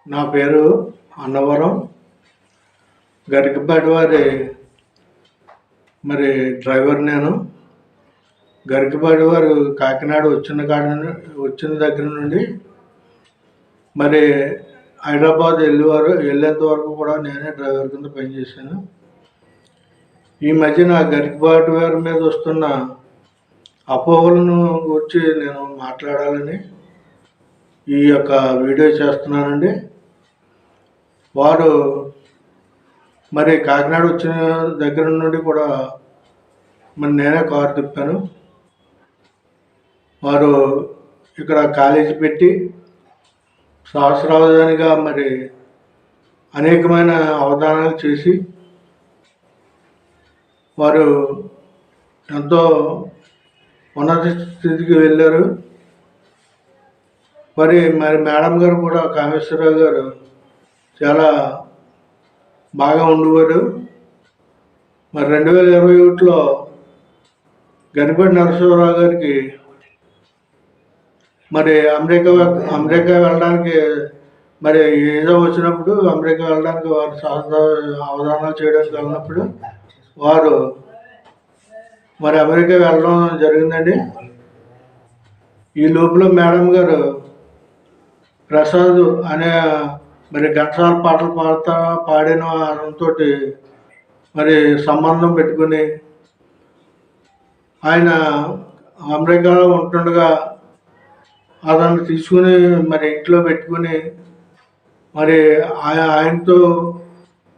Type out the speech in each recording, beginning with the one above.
నా పేరు అన్నవరం. గరికపాటి వారి డ్రైవర్ నేను. గరికపాటి వారు కాకినాడ వచ్చిన దగ్గర నుండి హైదరాబాద్ వెళ్ళేంత వరకు కూడా నేనే డ్రైవర్ కింద పనిచేశాను. ఈ మధ్యన గరికపాటి వారి మీద వస్తున్న అపోహలను గురించి నేను మాట్లాడాలని ఈ యొక్క వీడియో చేస్తున్నానండి. వారు కాకినాడ వచ్చిన దగ్గర నుండి కూడా నేనే కారు తిప్పాను. వారు ఇక్కడ కాలేజీ పెట్టి సహస్రావధానిగా అనేకమైన అవధానాలు చేసి వారు ఎంతో ఉన్నత స్థితికి వెళ్ళారు. మేడం గారు కూడా కామేశ్వరరావు గారు చాలా బాగా ఉండేవారు. 2021లో గరికపాటి నరసింహారావు గారికి అమెరికా వెళ్ళడానికి ఏదో వచ్చినప్పుడు అమెరికా వెళ్ళడానికి వారు అవధానాలు చేయడానికి వెళ్ళినప్పుడు వారు అమెరికా వెళ్ళడం జరిగిందండి. ఈ లోపల మేడం గారు ప్రసాద్ అనే ఘంటసాల పాటలు పాడిన అతనితో సంబంధం పెట్టుకుని ఆయన అమెరికాలో ఉంటుండగా అతన్ని తీసుకుని ఇంట్లో పెట్టుకుని ఆయనతో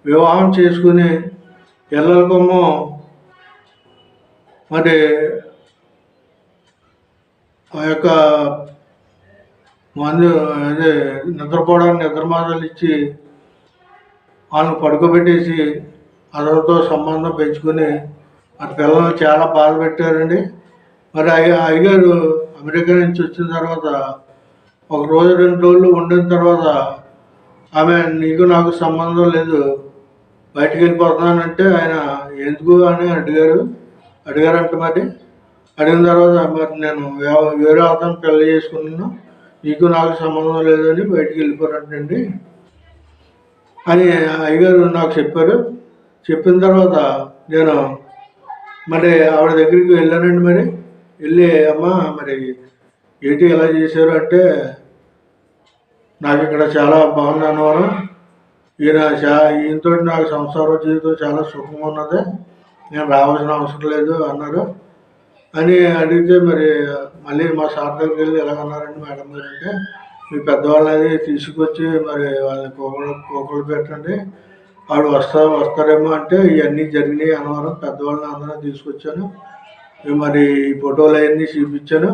వివాహం చేసుకుని పిల్లలకేమో ఆ యొక్క నిద్రపోవడానికి నిద్రమాతలు ఇచ్చి వాళ్ళని పడుకోబెట్టేసి అతనితో సంబంధం పెంచుకొని పిల్లల్ని చాలా బాధ పెట్టారండి. అయ్యగారు అమెరికా నుంచి వచ్చిన తర్వాత 1 రోజు 2 రోజులు ఉండిన తర్వాత ఆమె నీకు నాకు సంబంధం లేదు, బయటికి వెళ్ళిపోతున్నానంటే ఆయన ఎందుకు అని అడిగారంట. అడిగిన తర్వాత నేను వేరే అతను పెళ్లి చేసుకున్నాను, నీకు నాకు సంబంధం లేదని బయటికి వెళ్ళిపోరంటండి అని అయ్యగారు నాకు చెప్పారు. చెప్పిన తర్వాత నేను ఆవిడ దగ్గరికి వెళ్ళానండి. వెళ్ళి అమ్మ ఏంటి ఎలా చేశారు అంటే, నాకు ఇక్కడ చాలా బాగుంది అన్నవారు, ఈయనతో నాకు సంసార జీవితం చాలా సుఖంగా ఉన్నది, నేను రావాల్సిన అవసరం లేదు అన్నారు. అని అడిగితే మళ్ళీ మా సార్ దగ్గరికి వెళ్ళి ఎలాగన్నారండి మేడం గారు అంటే, మీ పెద్దవాళ్ళని తీసుకొచ్చి వాళ్ళని కోకలు పెట్టండి, ఆవిడ వస్తారేమో అంటే ఇవన్నీ జరిగినాయి అన్నవరం. పెద్దవాళ్ళని అందరూ తీసుకొచ్చాను, ఈ ఫోటోలు అవన్నీ చూపించాను.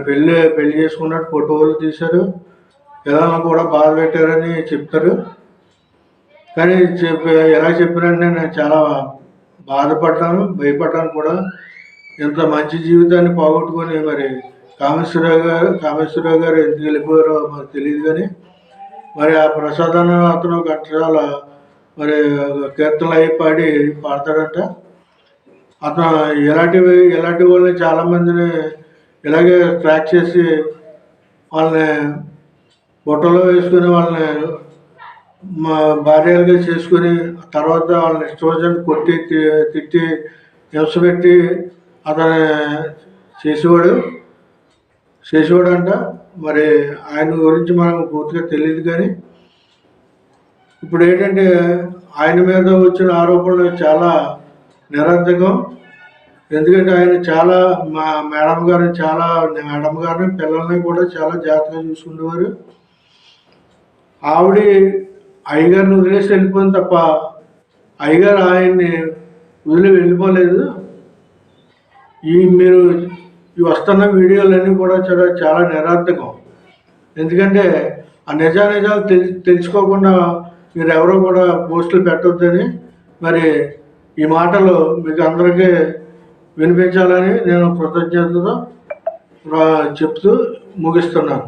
పెళ్లి చేసుకున్నట్టు ఫోటోలు తీశారు, పిల్లలను కూడా బాధ పెట్టారని చెప్తారు. కానీ ఎలా చెప్పినంటే నేను చాలా బాధపడ్డాను, భయపడ్డాను కూడా. ఇంత మంచి జీవితాన్ని పోగొట్టుకొని కామేశ్వరరావు గారు ఎందుకు వెళ్ళిపోయారో మాకు తెలియదు. కానీ ఆ ప్రసాద్ అన్న అతను ఘంటసాల కీర్తనలు అయి పాడతాడంట. అతను ఎలాంటి వాళ్ళని చాలామందిని ఇలాగే ట్రాక్ చేసి వాళ్ళని బొట్టలో వేసుకుని వాళ్ళని భార్యలుగా చేసుకుని తర్వాత వాళ్ళని ఇష్టం కొట్టి తిట్టి హింస పెట్టి అతను చేసేవాడు అంట. ఆయన గురించి మనకు పూర్తిగా తెలియదు. కానీ ఇప్పుడు ఏంటంటే ఆయన మీద వచ్చిన ఆరోపణలు చాలా నిరర్థకం. ఎందుకంటే ఆయన చాలా మేడం గారిని పిల్లల్ని కూడా చాలా జాగ్రత్తగా చూసుకునేవారు. ఆవిడ అయ్యగారిని వదిలేసి వెళ్ళిపోయింది తప్ప అయ్యగారు ఆయన్ని వదిలి వెళ్ళిపోలేదు. మీరు వస్తున్న వీడియోలన్నీ కూడా చాలా నిరర్థకం. ఎందుకంటే ఆ నిజాలు తెలుసుకోకుండా మీరు ఎవరో కూడా పోస్టులు పెట్టొద్దని ఈ మాటలు మీకు అందరికీ వినిపించాలని నేను కృతజ్ఞతతో చెప్తూ ముగిస్తున్నాను.